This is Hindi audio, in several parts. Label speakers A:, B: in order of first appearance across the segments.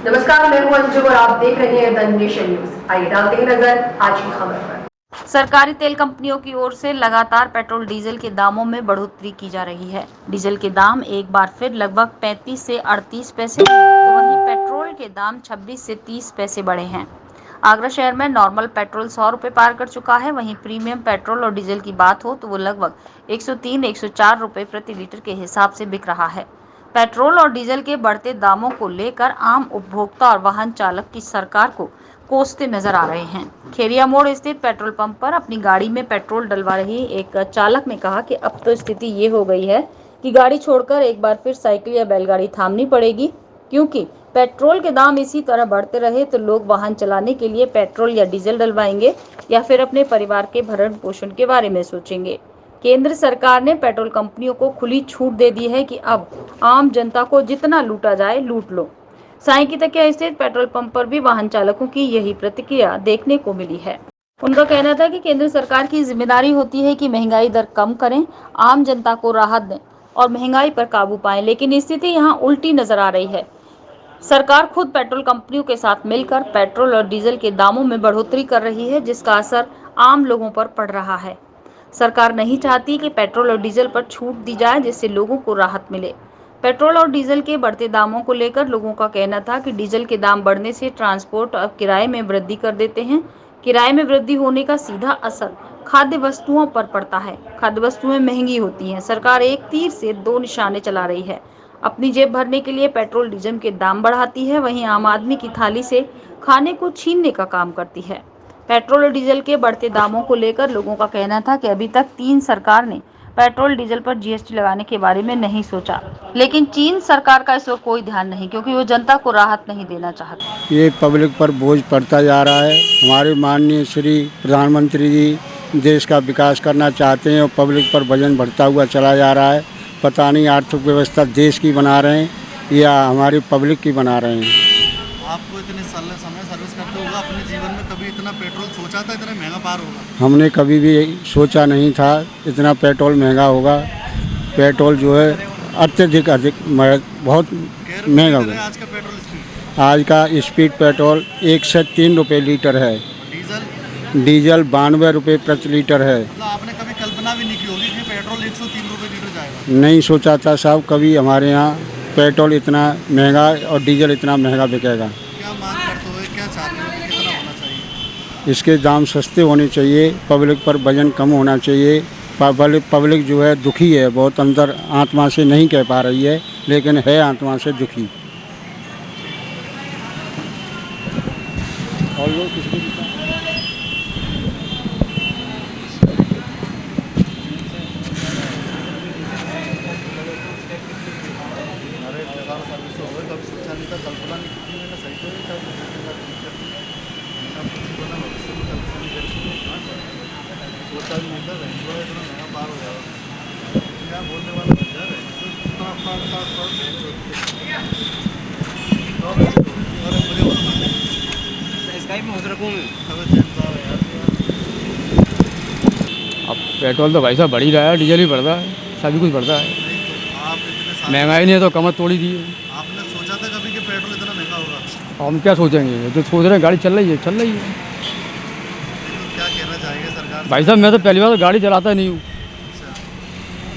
A: नमस्कार, मैं हूं अंजुम और आप देख रहे हैं द नेशन न्यूज। आइए डालते हैं नजर आज की खबर पर।
B: सरकारी तेल कंपनियों की ओर से लगातार पेट्रोल डीजल के दामों में बढ़ोतरी की जा रही है। डीजल के दाम एक बार फिर लगभग 35 से 38 पैसे, तो वहीं पेट्रोल के दाम 26 से 30 पैसे बढ़े हैं। आगरा शहर में नॉर्मल पेट्रोल 100 रुपये पार कर चुका है। वहीं प्रीमियम पेट्रोल और डीजल की बात हो तो वो लगभग 103-104 रुपये प्रति लीटर के हिसाब से बिक रहा है। पेट्रोल और डीजल के बढ़ते दामों को लेकर आम उपभोक्ता और वाहन चालक की सरकार को कोसते नजर आ रहे हैं। खेरिया मोड़ स्थित पेट्रोल पंप पर अपनी गाड़ी में पेट्रोल डलवा रही एक चालक ने कहा कि अब तो स्थिति ये हो गई है कि गाड़ी छोड़कर एक बार फिर साइकिल या बैलगाड़ी थामनी पड़ेगी, क्योंकि पेट्रोल के दाम इसी तरह बढ़ते रहे तो लोग वाहन चलाने के लिए पेट्रोल या डीजल डलवाएंगे या फिर अपने परिवार के भरण पोषण के बारे में सोचेंगे। केंद्र सरकार ने पेट्रोल कंपनियों को खुली छूट दे दी है कि अब आम जनता को जितना लूटा जाए लूट लो। साई की तकिया स्थित पेट्रोल पंप पर भी वाहन चालकों की यही प्रतिक्रिया देखने को मिली है। उनका कहना था कि केंद्र सरकार की जिम्मेदारी होती है कि महंगाई दर कम करें, आम जनता को राहत दें और महंगाई पर काबू पाएं, लेकिन स्थिति यहाँ उल्टी नजर आ रही है। सरकार खुद पेट्रोल कंपनियों के साथ मिलकर पेट्रोल और डीजल के दामों में बढ़ोतरी कर रही है, जिसका असर आम लोगों पर पड़ रहा है। सरकार नहीं चाहती कि पेट्रोल और डीजल पर छूट दी जाए जिससे लोगों को राहत मिले। पेट्रोल और डीजल के बढ़ते दामों को लेकर लोगों का कहना था कि डीजल के दाम बढ़ने से ट्रांसपोर्ट और किराए में वृद्धि कर देते हैं। किराए में वृद्धि होने का सीधा असर खाद्य वस्तुओं पर पड़ता है। खाद्य वस्तुएं महंगी होती हैं। सरकार एक तीर से दो निशाने चला रही है। अपनी जेब भरने के लिए पेट्रोल डीजल के दाम बढ़ाती है, वहीं आम आदमी की थाली से खाने को छीनने का काम करती है। पेट्रोल और डीजल के बढ़ते दामों को लेकर लोगों का कहना था कि अभी तक सरकार ने पेट्रोल डीजल पर जीएसटी लगाने के बारे में नहीं सोचा, लेकिन चीन सरकार का इस पर कोई ध्यान नहीं, क्योंकि वो जनता को राहत नहीं देना चाहती।
C: ये पब्लिक पर बोझ पड़ता जा रहा है। हमारे माननीय श्री प्रधानमंत्री जी देश का विकास करना चाहते हैं और पब्लिक पर वजन बढ़ता हुआ चला जा रहा है। पता नहीं आर्थिक व्यवस्था देश की बना रहे हैं या हमारी पब्लिक की बना रहे हैं।
D: आपको इतने समय सर्विस करते होगा, अपने जीवन में कभी इतना पेट्रोल सोचा था इतना महंगा पार होगा?
C: हमने कभी भी सोचा नहीं था इतना पेट्रोल महंगा होगा। पेट्रोल जो है अत्यधिक बहुत महंगा हो गया।
D: आज का पेट्रोल स्पीड,
C: आज का स्पीड पेट्रोल 1 से 3 रुपये लीटर है। डीजल 92 रुपये प्रति लीटर है।
D: मतलब आपने कभी कल्पना भी नहीं की होगी कि पेट्रोल 103 रुपये लीटर जाएगा?
C: नहीं सोचा था साहब कभी हमारे यहाँ पेट्रोल इतना महंगा और डीजल इतना महंगा बिकेगा।
D: क्या मांग करते हो, क्या चाहते हो कि कितना होना चाहिए?
C: इसके दाम सस्ते होने चाहिए, पब्लिक पर वजन कम होना चाहिए। पब्लिक जो है दुखी है, बहुत अंदर आत्मा से नहीं कह पा रही है, लेकिन है आत्मा से दुखी। और लोग किसको
D: सर्विस होगा कभी सोचा नहीं था, कल्पना नहीं की थी मैंने। सही तो नहीं था, भविष्य में कल्पना नहीं करी, सोचा भी नहीं था इतना महंगा पार हो जाएगा। क्या बोलने वाला बन जा रहा
E: अब पेट्रोल तो भाई साहब बढ़ ही रहा है, डीजल ही बढ़ रहा है, सभी कुछ बढ़ रहा है। महंगाई नहीं है तो कमर तोड़ी दी है।
D: आपने सोचा था कभी कि पेट्रोल इतना महंगा होगा?
E: हम क्या सोचेंगे, जो सोच रहे हैं गाड़ी चल रही है चल रही है।
D: तो क्या कहना चाहेंगे सरकार से?
E: भाई साहब मैं तो पहली बार गाड़ी चलाता नहीं हूँ,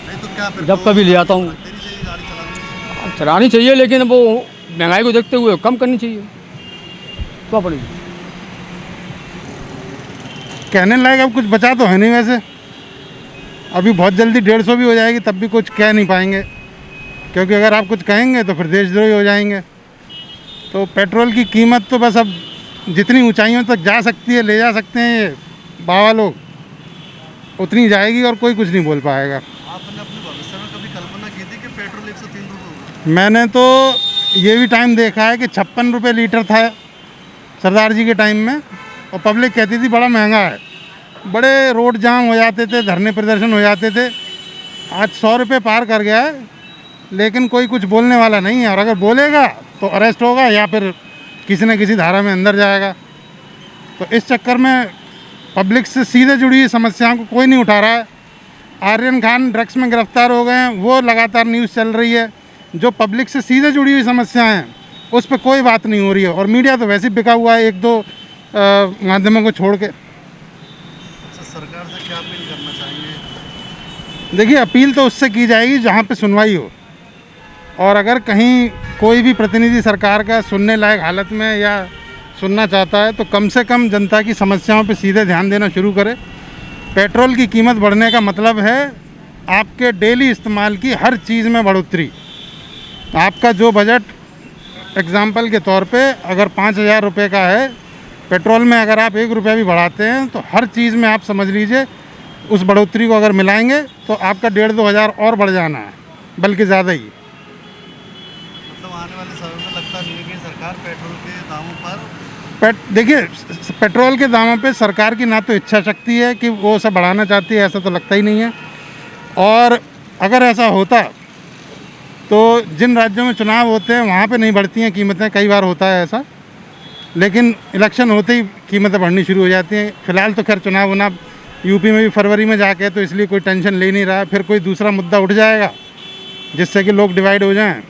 D: नहीं तो क्या
E: जब कभी ले आता हूँ।
D: गाड़ी चलानी
E: चलानी चाहिए, लेकिन वो महंगाई को देखते हुए कम करनी चाहिए। क्या पड़ेगी?
F: कहने लायक अब कुछ बचा तो है नहीं। वैसे अभी बहुत जल्दी 150 भी हो जाएगी, तब भी कुछ कह नहीं पाएंगे, क्योंकि अगर आप कुछ कहेंगे तो फिर देशद्रोही हो जाएंगे। तो पेट्रोल की कीमत तो बस अब जितनी ऊंचाइयों तक जा सकती है, ले जा सकते हैं ये बाबा लोग, उतनी जाएगी और कोई कुछ नहीं बोल पाएगा।
D: आपने अपने भविष्य में कभी कल्पना की थी कि पेट्रोल 103 रुपये होगा?
F: मैंने तो ये भी टाइम देखा है कि 56 रुपये लीटर था सरदार जी के टाइम में, और पब्लिक कहती थी बड़ा महंगा है। बड़े रोड जाम हो जाते थे, धरने प्रदर्शन हो जाते थे। आज 100 रुपये पार कर गया है, लेकिन कोई कुछ बोलने वाला नहीं है, और अगर बोलेगा तो अरेस्ट होगा या फिर किसी न किसी धारा में अंदर जाएगा। तो इस चक्कर में पब्लिक से सीधे जुड़ी हुई समस्याओं को कोई नहीं उठा रहा है। आर्यन खान ड्रग्स में गिरफ्तार हो गए हैं, वो लगातार न्यूज़ चल रही है। जो पब्लिक से सीधे जुड़ी हुई समस्याएं हैं उस पर कोई बात नहीं हो रही है। और मीडिया तो वैसे ही बिका हुआ है, एक दो माध्यमों को छोड़ के।
D: अच्छा, सरकार से क्या अपील करना चाहेंगे?
F: देखिए, अपील तो उससे की जाएगी जहाँ पे सुनवाई हो, और अगर कहीं कोई भी प्रतिनिधि सरकार का सुनने लायक हालत में या सुनना चाहता है तो कम से कम जनता की समस्याओं पे सीधे ध्यान देना शुरू करे। पेट्रोल की कीमत बढ़ने का मतलब है आपके डेली इस्तेमाल की हर चीज़ में बढ़ोतरी। आपका जो बजट एग्जाम्पल के तौर पे अगर 5,000 रुपये का है, पेट्रोल में अगर आप 1 रुपया भी बढ़ाते हैं तो हर चीज़ में आप समझ लीजिए उस बढ़ोतरी को अगर मिलाएंगे तो आपका 1,500-2 हज़ार और बढ़ जाना है, बल्कि ज़्यादा ही।
D: मतलब आने वाले समय में लगता नहीं है कि सरकार पेट्रोल के दामों पर
F: देखिए, पेट्रोल के दामों पे सरकार की ना तो इच्छा शक्ति है कि वो उसे बढ़ाना चाहती है, ऐसा तो लगता ही नहीं है। और अगर ऐसा होता तो जिन राज्यों में चुनाव होते हैं वहाँ पे नहीं बढ़ती हैं कीमतें, कई बार होता है ऐसा, लेकिन इलेक्शन होते ही कीमतें बढ़नी शुरू हो जाती हैं। फ़िलहाल तो खैर चुनाव होना यूपी में भी फरवरी में जाके, तो इसलिए कोई टेंशन ले नहीं रहा है। फिर कोई दूसरा मुद्दा उठ जाएगा जिससे कि लोग डिवाइड हो जाएं।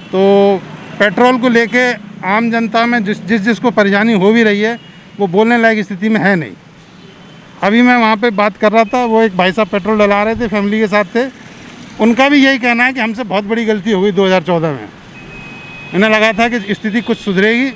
F: तो पेट्रोल को लेके आम जनता में जिसको परेशानी हो भी रही है वो बोलने लायक स्थिति में है नहीं। अभी मैं वहाँ पे बात कर रहा था, वो एक भाई साहब पेट्रोल डला रहे थे, फैमिली के साथ थे। उनका भी यही कहना है कि हमसे बहुत बड़ी गलती हो गई 2014 में। उन्हें लगा था कि स्थिति कुछ सुधरेगी,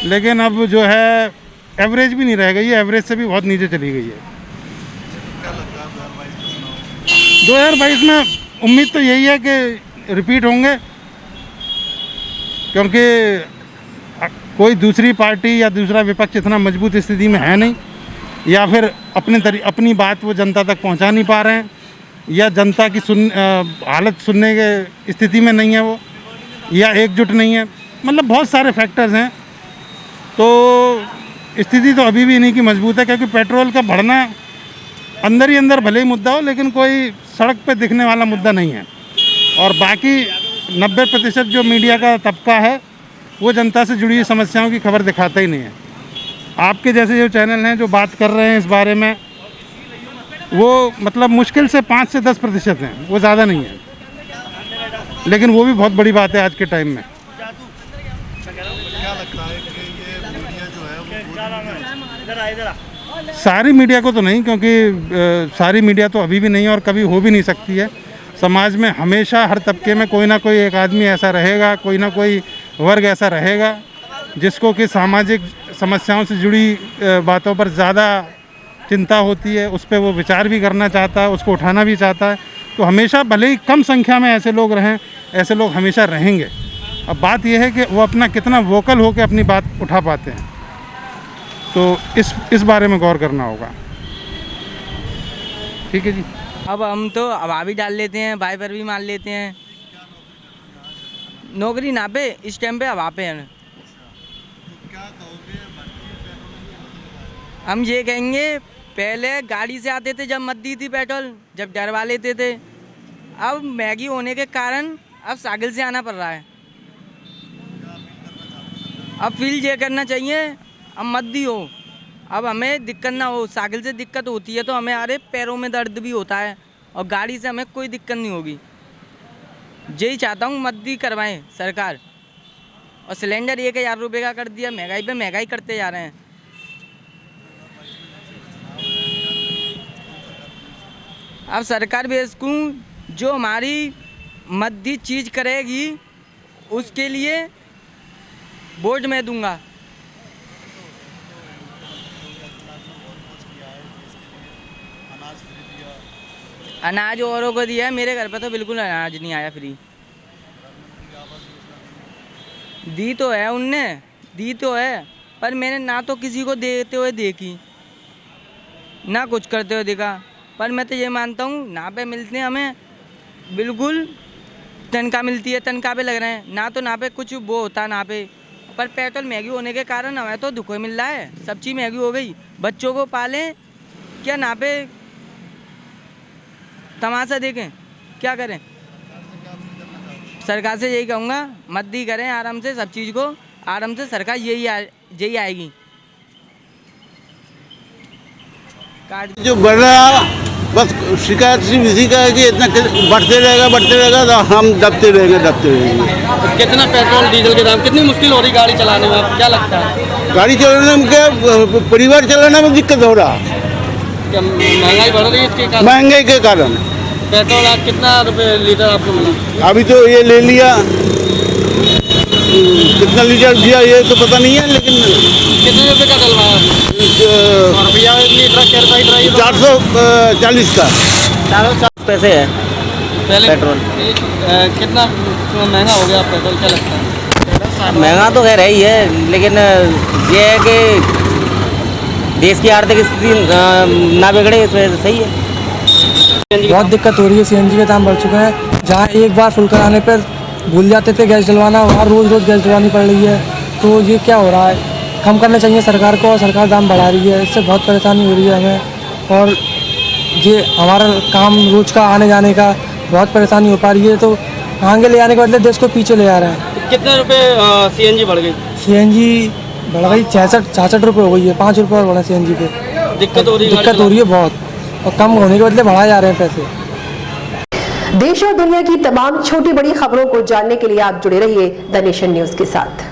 F: लेकिन अब जो है एवरेज भी नहीं रह गई है, एवरेज से भी बहुत नीचे चली गई है।
D: क्या लगता है 2022 में?
F: 2022 में उम्मीद तो यही है कि रिपीट होंगे, क्योंकि कोई दूसरी पार्टी या दूसरा विपक्ष इतना मजबूत स्थिति में है नहीं, या फिर अपनी बात वो जनता तक पहुंचा नहीं पा रहे हैं, या जनता की हालत सुनने के स्थिति में नहीं है वो, या एकजुट नहीं है। मतलब बहुत सारे फैक्टर्स हैं। तो स्थिति तो अभी भी नहीं की मजबूत है, क्योंकि पेट्रोल का बढ़ना अंदर ही अंदर भले ही मुद्दा हो, लेकिन कोई सड़क पे दिखने वाला मुद्दा नहीं है। और बाकी 90% जो मीडिया का तबका है वो जनता से जुड़ी हुई समस्याओं की खबर दिखाता ही नहीं है। आपके जैसे जो चैनल हैं जो बात कर रहे हैं इस बारे में, वो मतलब मुश्किल से 5 से 10% हैं, वो ज़्यादा नहीं है, लेकिन वो भी बहुत बड़ी बात है आज के टाइम में।
D: क्या लगता है कि ये मीडिया जो है वो
F: सारी मीडिया को तो नहीं, क्योंकि सारी मीडिया तो अभी भी नहीं और कभी हो भी नहीं सकती है। समाज में हमेशा हर तबके में कोई ना कोई एक आदमी ऐसा रहेगा, कोई ना कोई वर्ग ऐसा रहेगा जिसको कि सामाजिक समस्याओं से जुड़ी बातों पर ज़्यादा चिंता होती है, उस पर वो विचार भी करना चाहता है, उसको उठाना भी चाहता है। तो हमेशा भले ही कम संख्या में ऐसे लोग रहें, ऐसे लोग हमेशा रहेंगे। अब बात यह है कि वो अपना कितना वोकल होकर अपनी बात उठा पाते हैं, तो इस बारे में गौर करना होगा। ठीक है जी।
G: अब हम तो हवा भी डाल लेते हैं, वाइपर भी मार लेते हैं। नौकरी ना पे इस टाइम पे हवा पे हैं। हम ये कहेंगे, पहले गाड़ी से आते थे जब मत दी थी पेट्रोल, जब डरवा लेते थे। अब मैगी होने के कारण अब साइकिल से आना पड़ रहा है। अब फील ये करना चाहिए, अब मत दी हो, अब हमें दिक्कत ना हो। साइकिल से दिक्कत होती है तो हमें अरे पैरों में दर्द भी होता है, और गाड़ी से हमें कोई दिक्कत नहीं होगी। यही चाहता हूँ, मद्दी करवाएं सरकार। और सिलेंडर 1,000 रुपये का कर दिया, महंगाई पे महंगाई करते जा रहे हैं। अब सरकार भी इसको जो हमारी मद्दी चीज़ करेगी उसके लिए वोट मैं दूंगा। अनाज औरों को दिया है, मेरे घर पे तो बिल्कुल अनाज नहीं आया फ्री। दी तो है उनने, दी तो है, पर मैंने ना तो किसी को देते हुए देखी, ना कुछ करते हुए देखा। पर मैं तो ये मानता हूँ, ना पे मिलते हैं हमें, बिल्कुल तनख्वाह मिलती है, तनख्वाह पे लग रहे हैं, ना तो ना पे कुछ वो होता ना पे। पर पेट्रोल महंगी होने के कारण हमें तो दुख मिल रहा है, सब चीज़ महंगी हो गई। बच्चों को पालें क्या, ना पे तमाशा देखें, क्या करें? सरकार से यही कहूँगा, मद्दी करें आराम से, सब चीज़ को आराम से, सरकार यही आएगी।
H: जो बढ़ रहा बस शिकायत सिर्फ इसी का है कि इतना बढ़ते रहेगा तो हम दबते रहेंगे।
I: कितना पेट्रोल डीजल के दाम, कितनी मुश्किल हो रही गाड़ी चलाने में, आपको क्या लगता है?
H: गाड़ी चलाने में क्या, परिवार चलाने में दिक्कत हो रहा,
I: क्या महंगाई बढ़ रही है इसके कारण?
H: महंगाई के कारण।
I: पेट्रोल आज कितना रुपए लीटर आपको मिला?
H: अभी तो ये ले लिया, कितना लीटर दिया ये तो पता नहीं है, लेकिन
I: कितने रुपए का डलवाया?
H: 440 का।
G: 440 पैसे है
I: पहले
G: पेट्रोल।
I: कितना महंगा हो गया पेट्रोल, क्या लगता है?
G: महंगा तो खैर है ही है, लेकिन ये है कि देश की आर्थिक स्थिति ना बिगड़े, इस वजह से सही है।
J: बहुत दिक्कत हो रही है, सीएनजी के दाम बढ़ चुके हैं। जहाँ एक बार फुल कराने पर भूल जाते थे गैस डलवाना, वहाँ रोज़ गैस डलवानी पड़ रही है। तो ये क्या हो रहा है, कम करना चाहिए सरकार को, और सरकार दाम बढ़ा रही है, इससे बहुत परेशानी हो रही है हमें। और ये हमारा काम रोज़ का आने जाने का बहुत परेशानी हो पा रही है, तो आगे ले आने के बदले देश को पीछे ले आ रहा है।
I: कितने रुपए सीएनजी बढ़ गई?
J: सीएनजी बढ़ गई 66 रुपये हो गई है, 5 रुपये और बढ़ा सीएनजी पे।
I: दिक्कत हो रही है
J: बहुत, और कम होने के बदले बढ़ाए जा रहे हैं पैसे।
A: देश और दुनिया की तमाम छोटी बड़ी खबरों को जानने के लिए आप जुड़े रहिए द नेशन न्यूज के साथ।